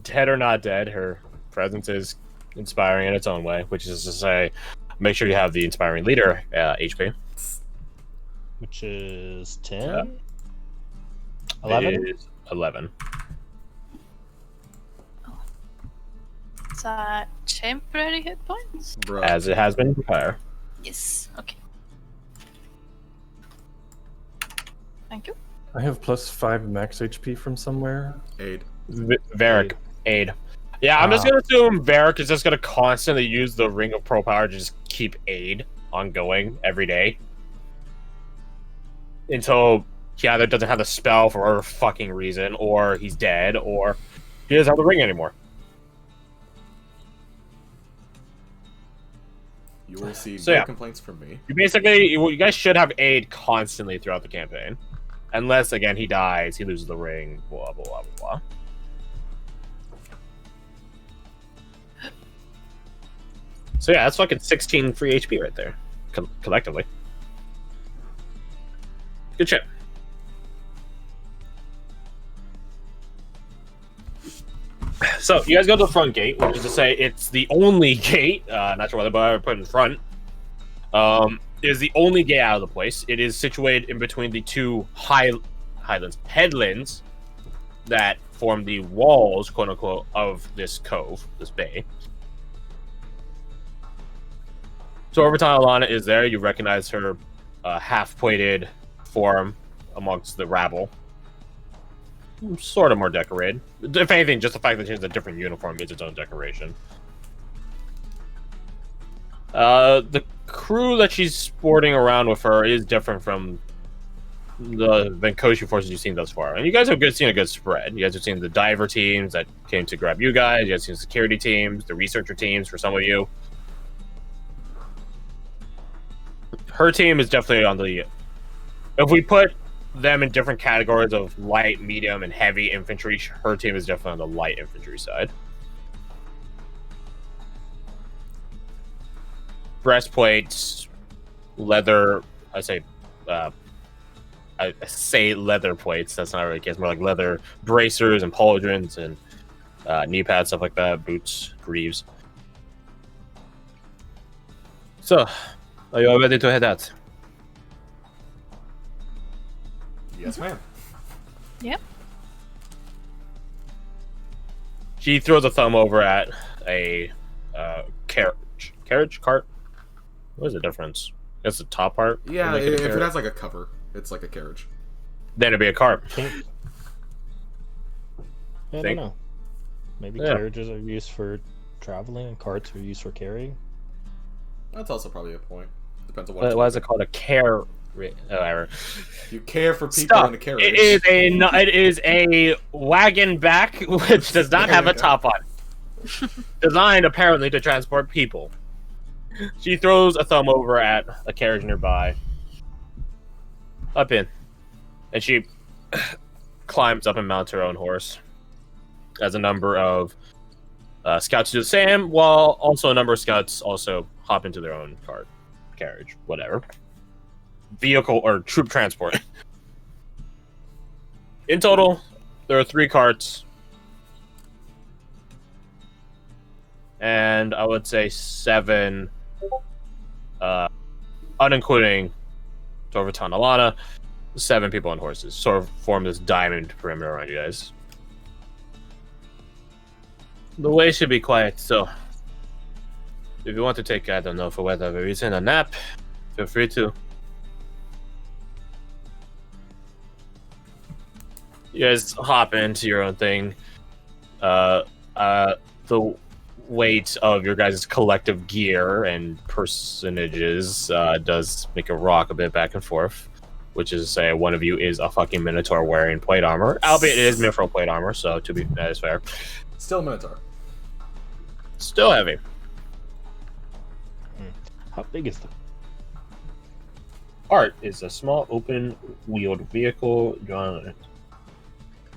dead or not dead, her presence is inspiring in its own way, which is to say, make sure you have the inspiring leader HP. Which is 10? Yeah. 11? It is 11. Is that temporary hit points? Bruh. As it has been prior. Yes. Okay. Thank you. I have +5 max HP from somewhere. Aid. Varric, aid. Yeah, I'm just gonna assume Varric is just gonna constantly use the Ring of Pro Power to just keep aid ongoing every day until he either doesn't have the spell for whatever fucking reason, or he's dead, or he doesn't have the ring anymore. You will see So, no yeah. complaints from me. You guys should have aid constantly throughout the campaign, unless again he dies, he loses the ring, blah blah blah blah blah. So yeah, that's fucking 16 free HP right there, collectively. Good shit. So you guys go to the front gate, which is to say it's the only gate. Not sure whether I put in front. It is the only gate out of the place. It is situated in between the two headlands that form the walls, quote unquote, of this cove, this bay. So every time Alana is there, you recognize her half-plated form amongst the rabble. Sort of more decorated. If anything, just the fact that she has a different uniform is its own decoration. The crew that she's sporting around with her is different from the Venkoshi forces you've seen thus far. And you guys have seen a good spread. You guys have seen the diver teams that came to grab you guys. You guys have seen security teams, the researcher teams for some of you. Her team is definitely on the... If we put them in different categories of light, medium, and heavy infantry, her team is definitely on the light infantry side. Breastplates, leather, I say leather plates, that's not really the case, more like leather bracers and pauldrons and knee pads, stuff like that, boots, greaves. So, are you all ready to head out? Yes, ma'am. Yep. She throws a thumb over at a cart. What is the difference? It's the top part. Yeah, if it has like a cover, it's like a carriage. Then it'd be a cart. Yeah, I don't know. Maybe carriages are used for traveling and carts are used for carrying. That's also probably a point. Depends on what. Why is it called a care? You care for people in a carriage. It is a wagon back which does not have a top on. Designed apparently to transport people. She throws a thumb over at a carriage nearby. Up in. And she climbs up and mounts her own horse. As a number of scouts do the same, while also a number of scouts also hop into their own cart, carriage, whatever. Vehicle or troop transport. In total, there are 3 carts. And I would say 7, unincluding Torvaton Alana, 7 people on horses. Sort of form this diamond perimeter around you guys. The way should be quiet, so if you want to take, I don't know, for whatever reason, a nap, feel free to. You guys hop into your own thing. The weight of your guys' collective gear and personages does make it rock a bit back and forth. Which is to say, one of you is a fucking Minotaur wearing plate armor. Albeit it is mithril plate armor, so that is fair. Still Minotaur. Still heavy. How big is the Art is a small open-wheeled vehicle drawn.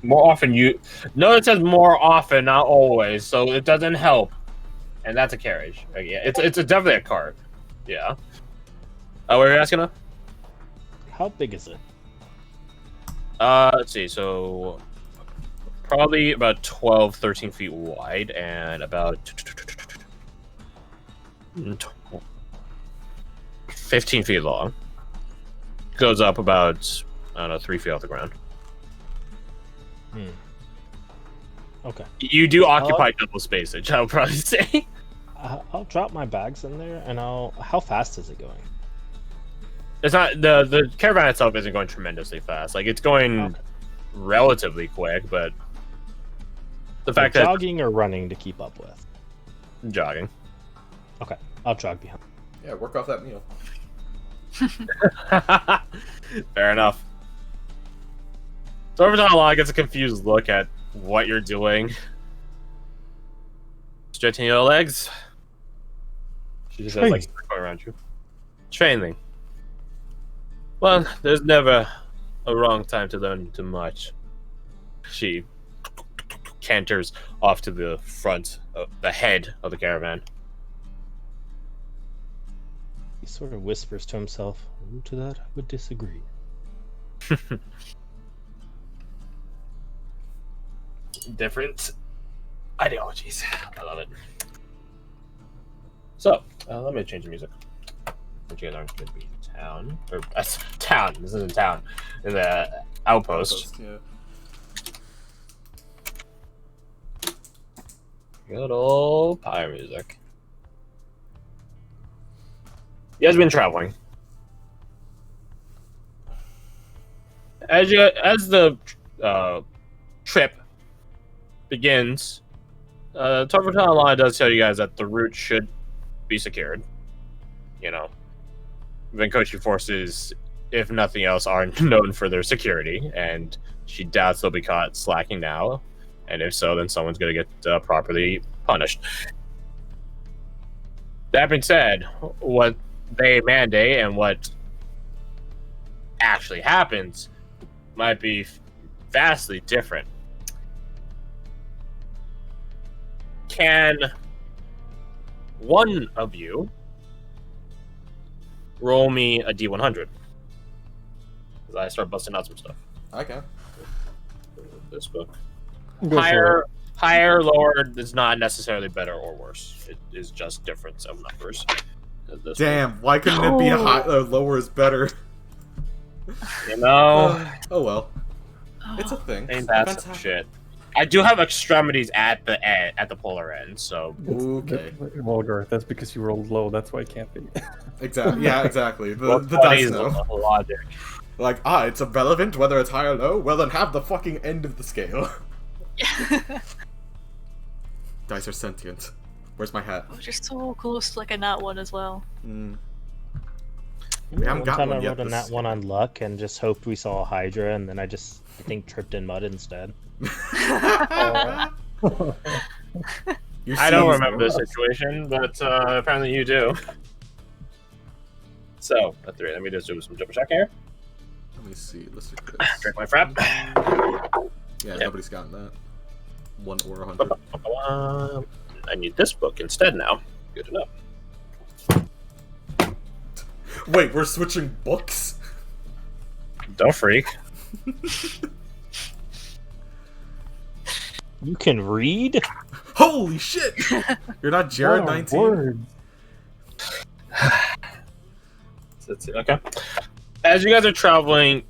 More often it says more often, not always, so it doesn't help. And that's a carriage. Yeah, it's definitely a cart. Yeah. What were you asking her? How big is it? Let's see. So probably about 12, 13 feet wide and about 15 feet long. Goes up about, I don't know, 3 feet off the ground. Okay. You do occupy double spacage, I would probably say. I'll drop my bags in there, and How fast is it going? It's not the caravan itself isn't going tremendously fast. Like it's going relatively quick, but the fact that jogging or running to keep up with. Jogging. Okay, I'll jog behind. Yeah, work off that meal. Fair enough. So every time Alana gets a confused look at what you're doing, stretching your legs. She just says, like, going around you. Training. Well, there's never a wrong time to learn too much. She canters off to the front, the head of the caravan. He sort of whispers to himself, to that I would disagree. Different ideologies. I love it. So, let me change the music. But you guys aren't going to be in town. Or, town. This isn't town. In the outpost. Yeah. Good old pyre music. You guys have been traveling. As the trip begins, Torverton Online does tell you guys that the route should be secured. You know, Venkoshi forces, if nothing else, are known for their security, and she doubts they'll be caught slacking now. And if so, then someone's going to get properly punished. That being said, what they mandate and what actually happens might be vastly different. Can one of you roll me a D100? Because I start busting out some stuff. I can. This book. Go for Higher, lower is not necessarily better or worse. It is just difference of numbers. Damn, why couldn't it be lower is better? You know. Oh well. It's a thing. Ain't that some shit? I do have extremities at the polar end, so. Okay. Well, Garth, that's because you rolled low. That's why it can't be. Exactly. Yeah, exactly. The What dice is know. the logic? Like, it's irrelevant whether it's high or low. Well, then have the fucking end of the scale. Dice are sentient. Where's my hat? We're just so close to like a nat one as well. We One haven't got time one I yet. rolled a nat one on luck and just hoped we saw a Hydra, and then I think tripped in mud instead. I don't remember this situation, but apparently you do. So, a 3. Let me just do some double check here. Let me see. Let's look at this. Drink my frap. Yeah, Yep. nobody's gotten that. 1 or 100. I need this book instead now. Good enough. Wait, we're switching books? Don't freak. You can read? Holy shit! You're not Jared 19? Word. That's it. Okay. As you guys are traveling,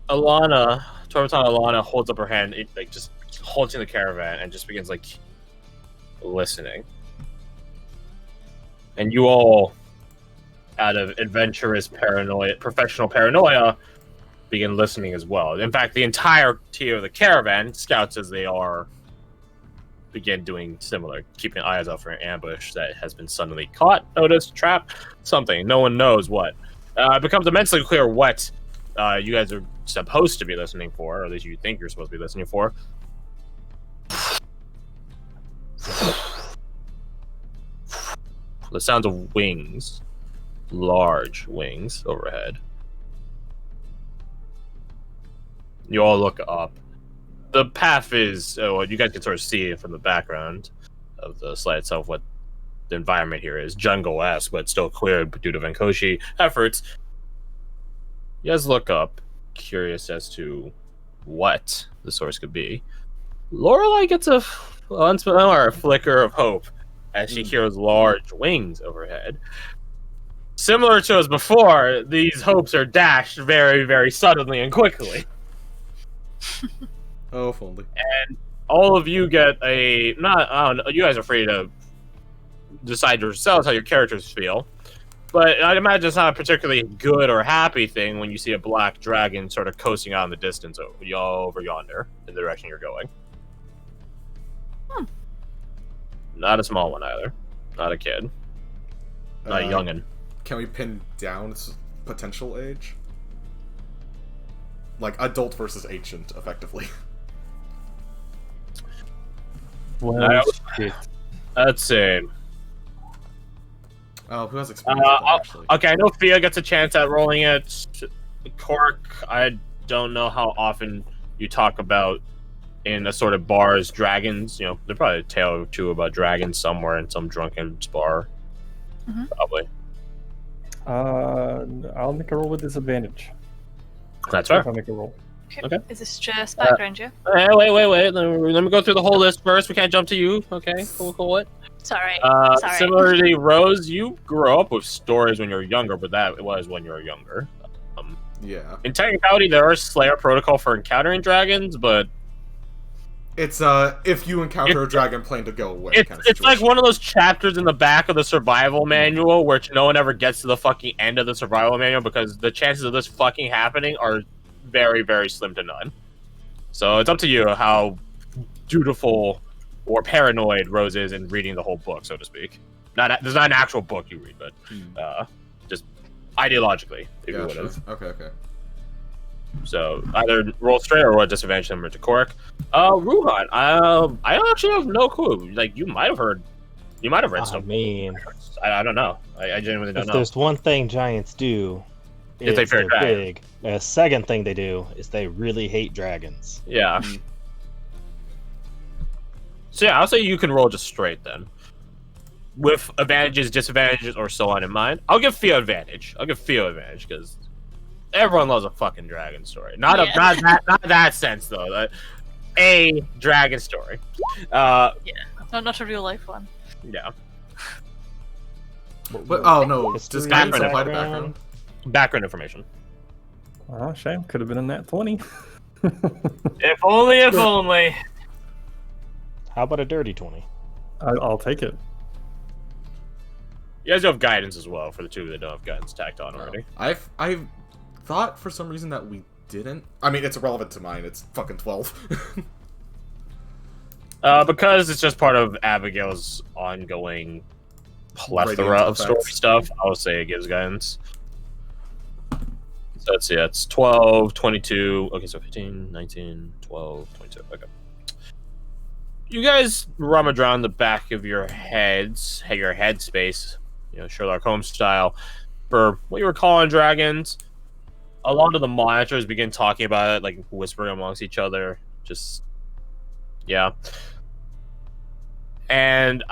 Torbaton Alana holds up her hand, just halting the caravan, and just begins listening. And you all, out of adventurous professional paranoia, begin listening as well. In fact, the entire tier of the caravan, scouts as they are, begin doing similar, keeping eyes out for an ambush that has been suddenly caught, noticed, trapped, something. No one knows what. It becomes immensely clear what you guys are supposed to be listening for, or at least you think you're supposed to be listening for. The sounds of wings, large wings overhead. You all look up. The path is, you guys can sort of see it from the background of the slide itself what the environment here is. Jungle-esque, but still clear due to Venkoshi efforts. You guys look up, curious as to what the source could be, Lorelai gets a flicker of hope as she hears large wings overhead. Similar to as before, these hopes are dashed very, very suddenly and quickly. Oh, if only. And all of you get a I don't know, you guys are free to decide yourselves how your characters feel. But I'd imagine it's not a particularly good or happy thing when you see a black dragon sort of coasting out in the distance over yonder in the direction you're going. Not a small one either. Not a kid. Not a youngin'. Can we pin down its potential age? Like, adult versus ancient, effectively. Well, shit. Let's see. Oh, who has experience with that, actually? Okay, I know Fia gets a chance at rolling it. Cork, I don't know how often you talk about in assorted bars dragons. You know, there's probably a tale or two about dragons somewhere in some drunken bar. Probably. I'll make a roll with disadvantage. That's fair. If I make a roll. Okay. Is this just background, yeah? Wait. Let me go through the whole list first. We can't jump to you. Okay, cool. Sorry. Similarly, Rose, you grew up with stories when you were younger, but that was when you were younger. Yeah. In technicality, there are Slayer protocol for encountering dragons, but It's, if you encounter a dragon, plan to go away kind of it's like situation. one of those chapters in the back of the survival manual where no one ever gets to the fucking end of the survival manual because the chances of this fucking happening are very, very slim to none. So it's up to you how dutiful or paranoid Rose is in reading the whole book, so to speak. There's not an actual book you read, but just ideologically, if you would have. Okay. So either roll straight or roll disadvantage number to Cork. Ruhan, I actually have no clue. Like, you might have read I mean, I don't know. I genuinely don't if know. there's one thing giants do, If they fear they're dragons. big. The second thing they do is they really hate dragons. Yeah. So yeah, I'll say you can roll just straight then. With advantages, disadvantages, or so on in mind. I'll give Fia advantage. Because everyone loves a fucking dragon story. Not that sense though. A dragon story. Not a real life one. Yeah. But, oh no, History, does guidance background apply to background? Background information. Oh, shame. Could have been in that 20. If only. How about a dirty 20? I'll take it. You guys do have guidance as well for the two that don't have guidance tacked on already. I thought for some reason that we didn't. I mean, it's irrelevant to mine. It's fucking 12. Because it's just part of Abigail's ongoing plethora Radiant of story effects. stuff, I would say it gives guidance. So let's see, it's 12, 22, okay, so 15, 19, 12, 22, okay. You guys rummage around the back of your heads, your headspace, Sherlock Holmes style, for what you were calling dragons. A lot of the monitors begin talking about it, like whispering amongst each other, just, yeah. And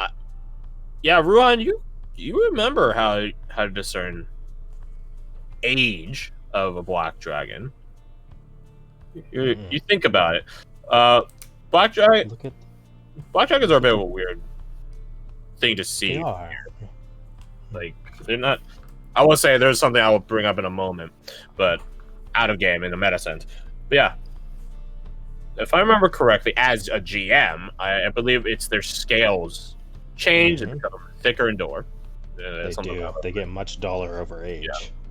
Ruhan, you remember how to discern age of a black dragon. You think about it. Black dragons are a bit of a weird thing to see. They are. Like, they're not. I will say there's something I will bring up in a moment, but out of game in the meta sense. But yeah, if I remember correctly, as a GM, I believe it's their scales change and become thicker and duller. They do. They get much duller over age.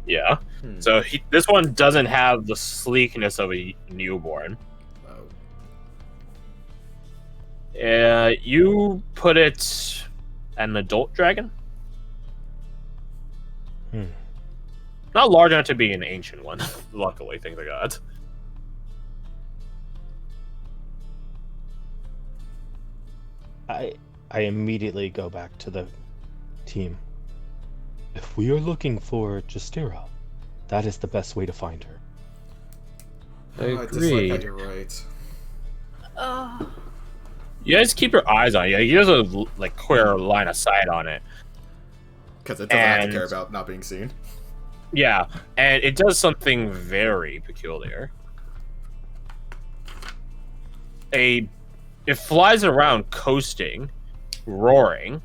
Yeah. So this one doesn't have the sleekness of a newborn. You put it an adult dragon. Not large enough to be an ancient one. Luckily, thank God. I immediately go back to the team. If we are looking for Justira, that is the best way to find her. I dislike that you're right. You guys keep your eyes on it. He has a clear line of sight on it. Because it doesn't have to care about not being seen. Yeah, and it does something very peculiar. it flies around coasting, roaring,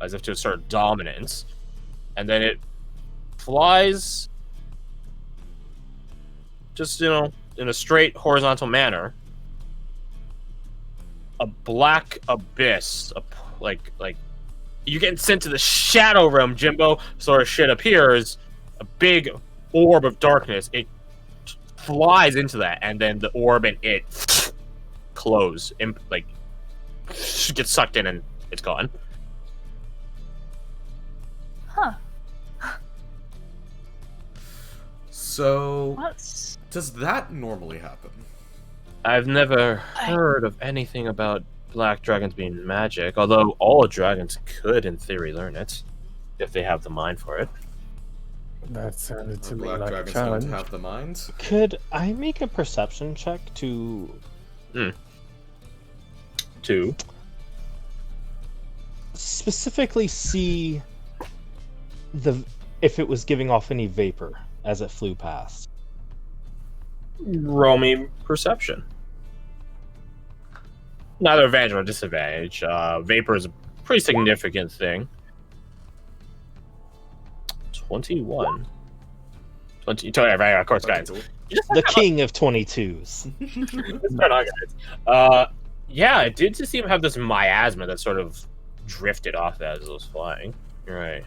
as if to assert dominance, and then it flies just, in a straight horizontal manner. A black abyss, like you're getting sent to the shadow realm, Jimbo, sort of shit appears. A big orb of darkness. It flies into that, and then the orb and it close, like gets sucked in, and it's gone. Huh. So, What's... does that normally happen? I've never heard of anything about black dragons being magic, although all dragons could, in theory, learn it if they have the mind for it. That sounded to me Black like a dragons challenge. don't have the mind. Could I make a perception check to specifically see if it was giving off any vapor as it flew past? Roll me perception. Neither advantage nor disadvantage. Vapor is a pretty significant thing. 21. 20. Of course, guys. The king of 22s. Turn on, guys. Yeah, it did just seem to have this miasma that sort of drifted off as it was flying. Right.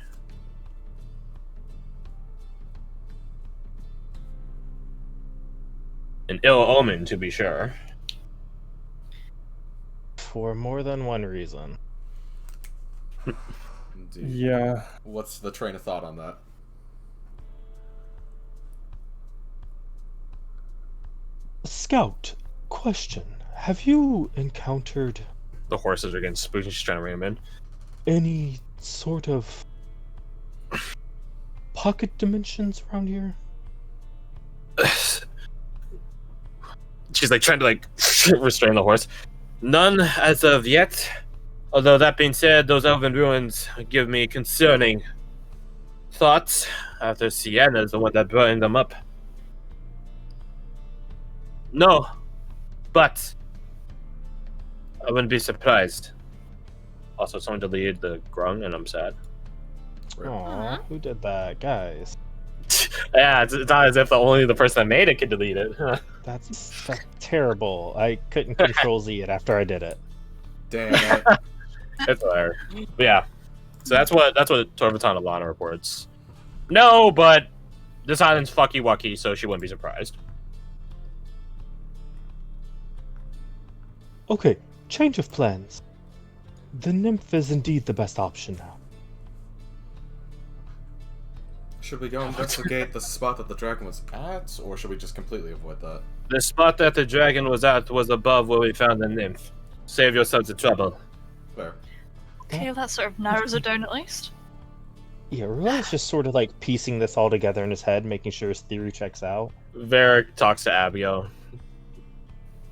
An ill omen, to be sure. For more than one reason. Indeed. Yeah. What's the train of thought on that? Scout, question. Have you encountered The horses are getting spooky. She's trying to rein them in. any sort of pocket dimensions around here? She's like trying to restrain the horse. None as of yet. Although that being said, those elven ruins give me concerning thoughts. After Sienna is the one that burned them up. No, but I wouldn't be surprised. Also, someone deleted the grung, and I'm sad. Aw, who did that, guys? Yeah, it's not as if only the person that made it could delete it. That's terrible. I couldn't control Z it after I did it. Damn it. It's hilarious. But yeah, so that's what Torvaton Alana reports. No, but this island's fucky wucky, so she wouldn't be surprised. Okay, change of plans. The nymph is indeed the best option now. Should we go investigate the spot that the dragon was at, or should we just completely avoid that? The spot that the dragon was at was above where we found the nymph. Save yourselves the trouble. There. Okay, well, that sort of narrows it down at least. Yeah, Ruel's just sort of like piecing this all together in his head, making sure his theory checks out. Varric talks to Abigail.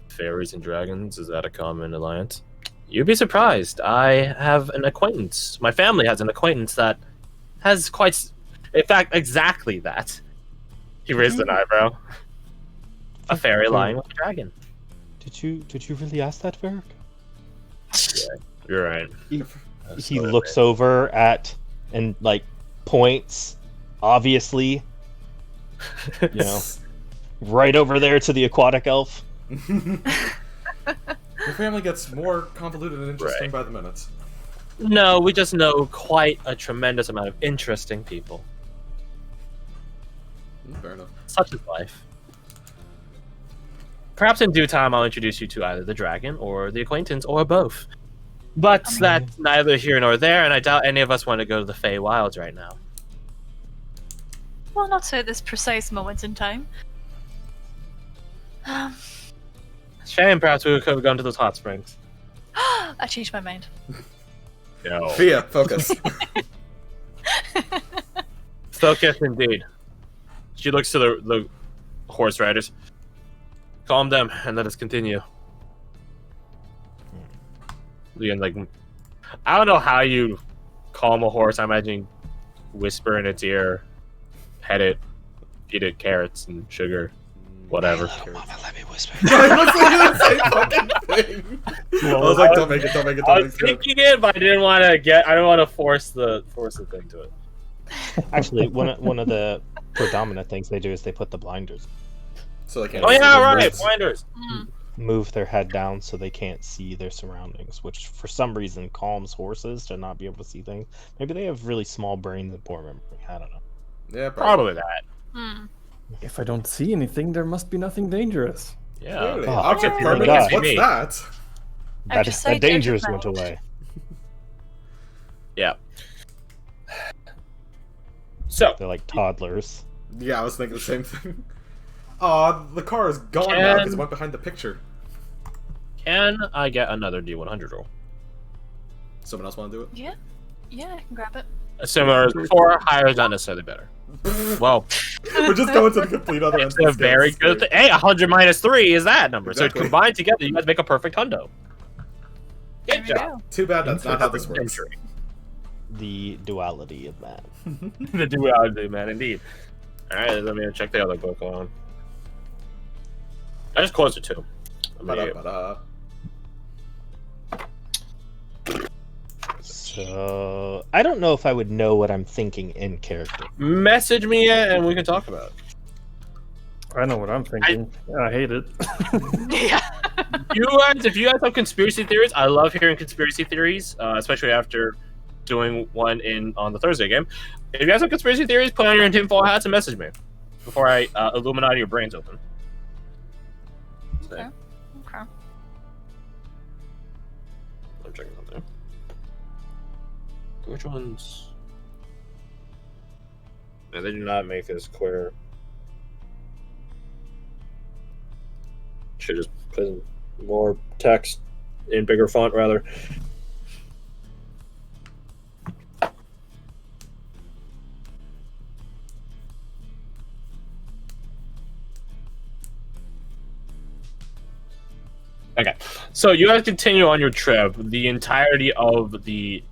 Fairies and dragons, is that a common alliance? You'd be surprised. I have an acquaintance. My family has an acquaintance that has quite... In fact, exactly that. He raised an eyebrow. A fairy lying with a dragon. Did you really ask that, Varric? Yeah, you're right. He looks over at and like points, obviously, right over there to the aquatic elf. Your family gets more convoluted and interesting by the minute. No, we just know quite a tremendous amount of interesting people. Fair enough. Such is life. Perhaps in due time I'll introduce you to either the dragon or the acquaintance or both. But that's neither here nor there, and I doubt any of us want to go to the Fey Wilds right now. Well, not at this precise moment in time. Shame, perhaps we could have gone to those hot springs. I changed my mind. No. Fia, focus. Focus indeed. She looks to the horse riders. Calm them and let us continue. Leon, I don't know how you calm a horse. I imagine whisper in its ear, pet it, feed it carrots and sugar, whatever. Mama, let me whisper. I was thinking the same fucking thing. was like, don't make it, don't make it, I don't was make it. thinking it, but I didn't want to force the thing to it. Actually, one of the predominant things they do is they put the blinders. So they can't Oh see yeah, the right, words. blinders. Move their head down so they can't see their surroundings, which for some reason calms horses to not be able to see things. Maybe they have really small brains and poor memory. I don't know. Yeah, Probably that. If I don't see anything, there must be nothing dangerous. Yeah. Clearly. Oh, Object my permanence, God. what's that? I just say dangers judgment. went away. Yeah. So, They're like toddlers. Yeah, I was thinking the same thing. Aw, the car is gone now because it went behind the picture. can I get another D100 roll? Someone else want to do it? Yeah, I can grab it. Similar as before, higher is not necessarily better. Well, We're just going to the complete other end. it's a very good thing. Hey, 100 minus 3 is that number. Exactly. So combined together, you guys make a perfect hundo. There Good we job. go. Too bad that's not how this works. Century. The duality of that. The duality, man, indeed. Alright, let me check the other book on. I just closed it too. Let me- Ba-da-ba-da. So I don't know if I would know what I'm thinking in character. Message me and we can talk about it. I know what I'm thinking. I hate it. Yeah. If you guys have conspiracy theories, I love hearing conspiracy theories, especially after doing one on the Thursday game. If you guys have conspiracy theories, put on your tinfoil hats and message me before I Illuminati your brains open. So, Okay. Okay. I'm checking something. Which ones? No, they do not make this clear. Should just put more text in bigger font, rather. Okay, so you guys continue on your trip. The entirety of the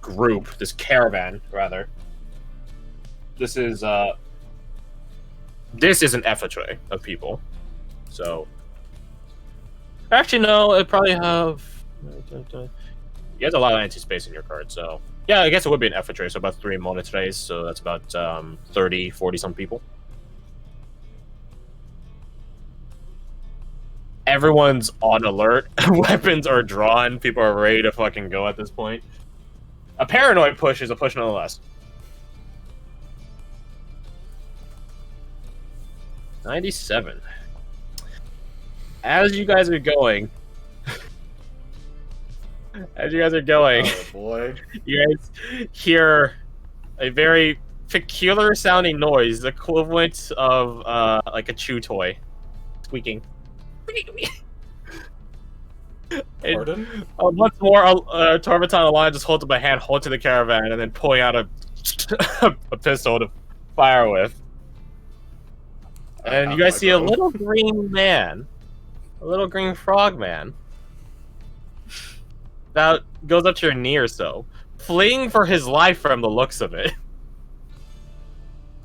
group, this caravan, rather. This is an effigy of people. So, actually, no, it probably have. You have a lot of anti-space in your card, so yeah, I guess it would be an effigy. So about 3 monetrays, so that's about 30, 40 some people. Everyone's on alert. Weapons are drawn. People are ready to fucking go at this point. A paranoid push is a push nonetheless. 97. As you guys are going, Oh boy. you guys hear a very peculiar sounding noise, the equivalent of like a chew toy, squeaking. Pardon? Once more, Torbaton Alliance just holds up a hand, hold to the caravan, and then pulling out a pistol to fire with. And you guys see a little green man, a little green frog man, that goes up to your knee or so, fleeing for his life from the looks of it,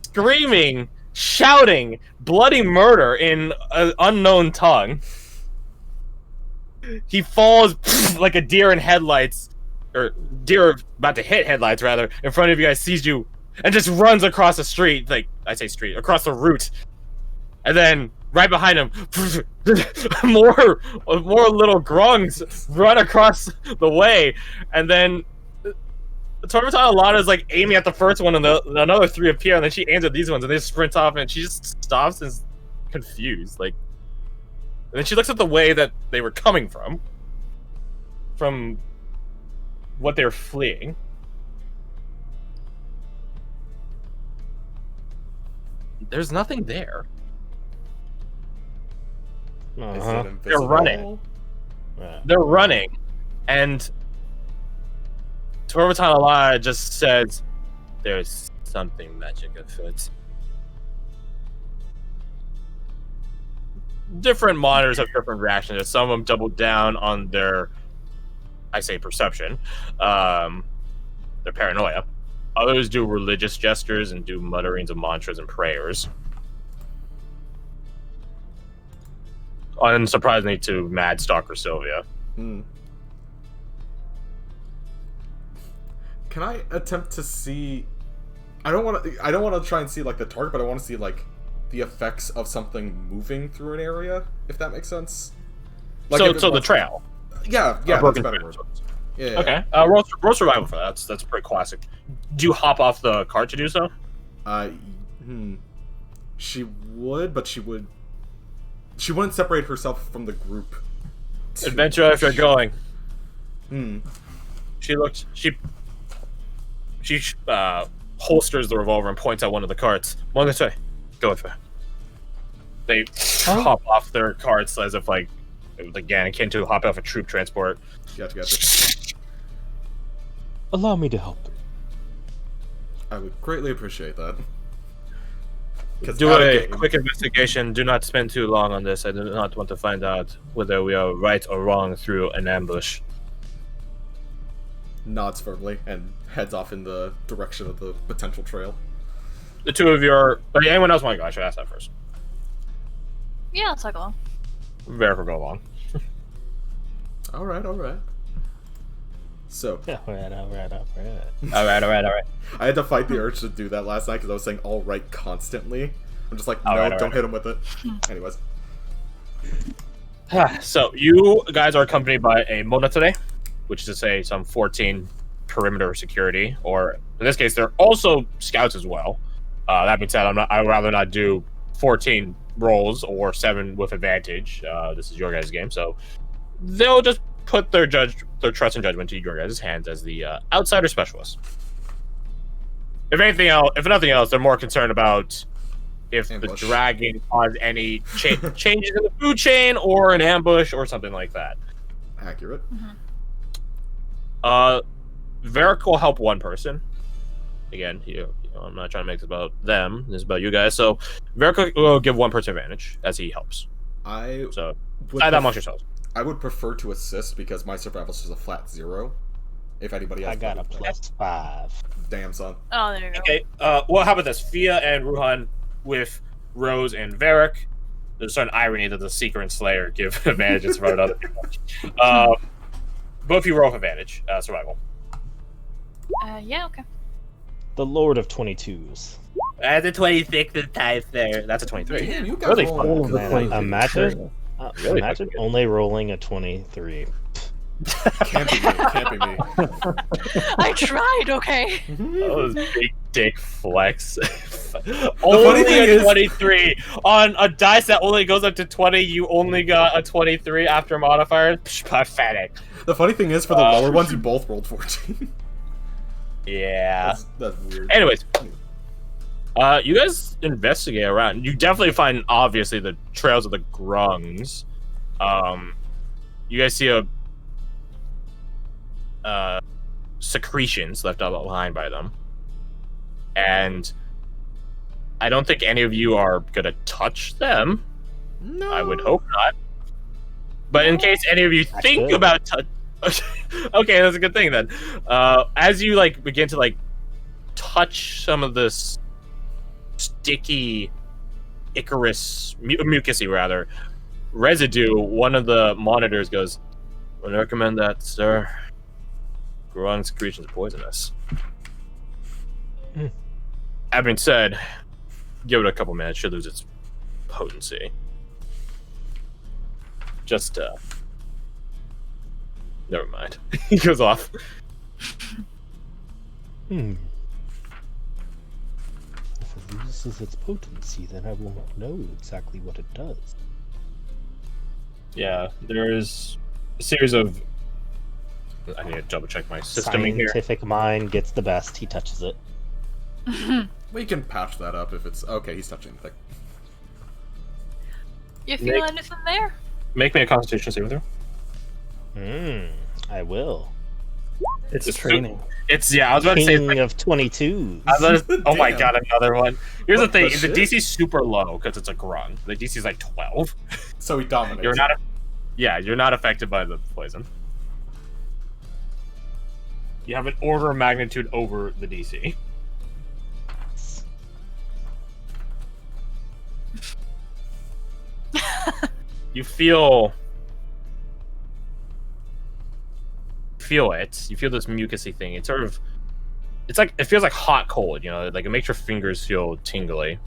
screaming, shouting, bloody murder in an unknown tongue. He falls like a deer in headlights, or deer about to hit headlights rather, in front of you guys, sees you, and just runs across the street, like, I say street, across the route. And then, right behind him, more little grungs run across the way, and then Torbaton Alana is like aiming at the first one, and another 3 appear, and then she aims at these ones, and they sprint off, and she just stops and is confused, like. And then she looks at the way that they were coming from what they were fleeing. There's nothing there. Is Uh-huh. it invisible? running. Yeah. They're running, and Torbaton Alana just says, "There's something magic afoot." Different monitors have different reactions. Some of them double down on their, I say, perception, their paranoia. Others do religious gestures and do mutterings of mantras and prayers. unsurprisingly to Mad Stalker Sylvia. Hmm. Can I attempt to see? I don't want to try and see like the target, but I want to see like the effects of something moving through an area, if that makes sense. Like So the trail. Yeah, that's a broken better trail. word. Yeah. Okay. Roll survival for that. That's pretty classic. Do you hop off the cart to do so? She would, but she wouldn't separate herself from the group. Adventure if you're going. Hmm. She holsters the revolver and points at one of the carts. One this way. Go with her. They hop off their carts as if like again akin to hop off a troop transport. Gotcha. Allow me to help. I would greatly appreciate that. Do a quick investigation. Do not spend too long on this. I do not want to find out whether we are right or wrong through an ambush. Nods firmly and heads off in the direction of the potential trail. The two of you are... Anyone else want to go? I should ask that first. Yeah, let's talk along. Verica go along. Alright. So... Alright. I had to fight the urge to do that last night because I was saying alright constantly. I'm just like, no, don't hit him with it. Anyways. So, you guys are accompanied by a Mona today, which is to say some 14 perimeter security, or in this case, they're also scouts as well. That being said, I'd rather not do 14 rolls or 7 with advantage. This is your guys' game, so they'll just put their trust and judgment to your guys' hands as the outsider specialist. If nothing else, they're more concerned about if ambush. the dragging caused any changes in the food chain or an ambush or something like that. Accurate. Varric will help one person. Again, I'm not trying to make this about them. This is about you guys. So Varric will give one person advantage as he helps. So decide that amongst yourselves. I would prefer to assist because my survival is just a flat 0. If anybody has I got a +5. Damn, son. Oh, there you go. Okay, well, how about this? Fia and Ruhan with Rose and Varric. There's a certain irony that the Seeker and Slayer give advantages for other people. Both of you roll with advantage, survival. Yeah, okay. The Lord of 22s. That's a 26 this time, there. That's a 23. Damn, you got Really rolling fun. good. Man, imagine Really imagine fucking only rolling a 23. Camping me. I tried, okay. That was big dick flex. funny Only thing a is- 23 on a dice that only goes up to 20. You only got a 23 after modifier. Psh, pathetic. The funny thing is, for the lower ones, you both rolled 14. Yeah. That's weird. Anyways, you guys investigate around. You definitely find obviously the trails of the grungs. You guys see secretions left out behind by them, and I don't think any of you are gonna touch them. No. I would hope not. But in case any of you think could. about okay, that's a good thing then. As you like begin to like touch some of this sticky Icarus mucusy rather residue, one of the monitors goes, "I would recommend that, sir. Grung secretions are poisonous." That being said, give it a couple minutes, should lose its potency. Just never mind. He goes off. If it loses its potency, then I won't know exactly what it does. Yeah, there's a series of... I need to double check my system in here. Scientific mind gets the best. He touches it. We can patch that up if it's... Okay, he's touching the thing. You feel anything there? Make me a Constitution saving throw. I will. It's It's training. It's, yeah, I was about to say... It's King like, of 22s. oh my Damn. god, another one. Here's What the thing, the the shit? DC's super low, because it's a grung. The DC's like 12. So he dominates. You're not... You're not affected by the poison. You have an order of magnitude over the DC. You feel it. You feel this mucusy thing. It's sort of, it's like, it feels like hot cold, you know, like it makes your fingers feel tingly.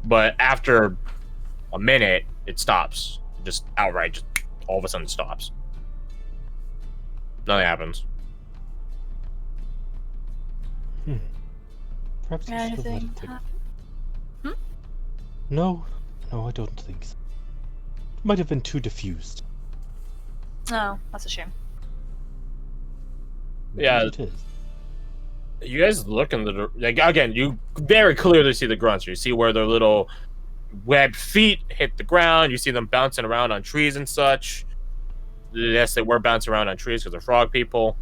But after a minute, it stops. Just outright, just all of a sudden stops. Nothing happens. Perhaps I should let Anything it take. happen? No, I don't think so. It might have been too diffused. No, that's a shame. Yeah. It is. You guys look in the, like, again, you very clearly see the grunts. You see where their little webbed feet hit the ground. You see them bouncing around on trees and such. Yes, they were bouncing around on trees because they're frog people.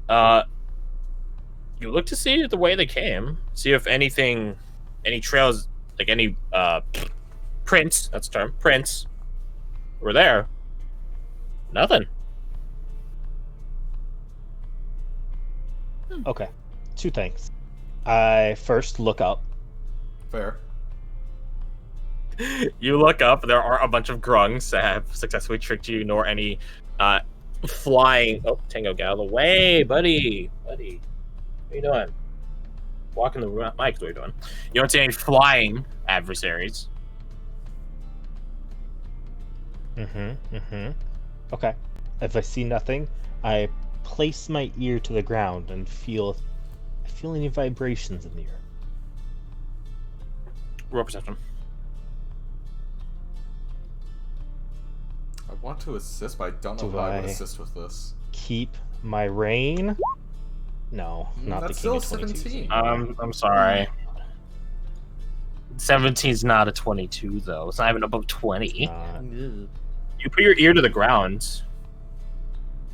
You look to see the way they came. See if anything, any trails, like any prints, that's the term, prints, were there. Nothing. Okay, 2 things. I first look up. Fair. You look up, there are a bunch of grungs that have successfully tricked you, nor any flying. Oh, Tango got out of the way, buddy. What are you doing? Walking the mic, what are you doing? You don't see any flying adversaries. Okay. If I see nothing, I place my ear to the ground and feel any vibrations in the air. Roll perception. I want to assist, but I don't know Do how I would I- assist with this. Keep my reign? No, not That's the king still of 22s. 17. I'm sorry. 17's not a 22 though. It's not even above 20. You put your ear to the ground.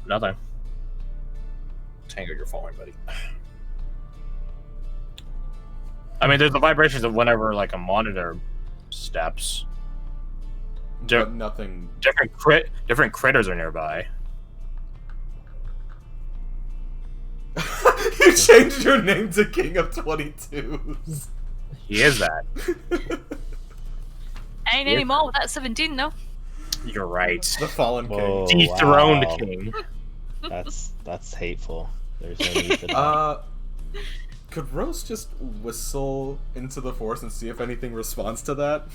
Nothing. Tango, you're falling, buddy. I mean, there's the vibrations of whenever like a monitor steps. But nothing. Different critters are nearby. You changed your name to King of 22s. He is that. Ain't anymore with that 17, though. You're right. The Fallen Whoa. King. Dethroned wow. king. That's hateful. There's no need for that. Could Rose just whistle into the forest and see if anything responds to that?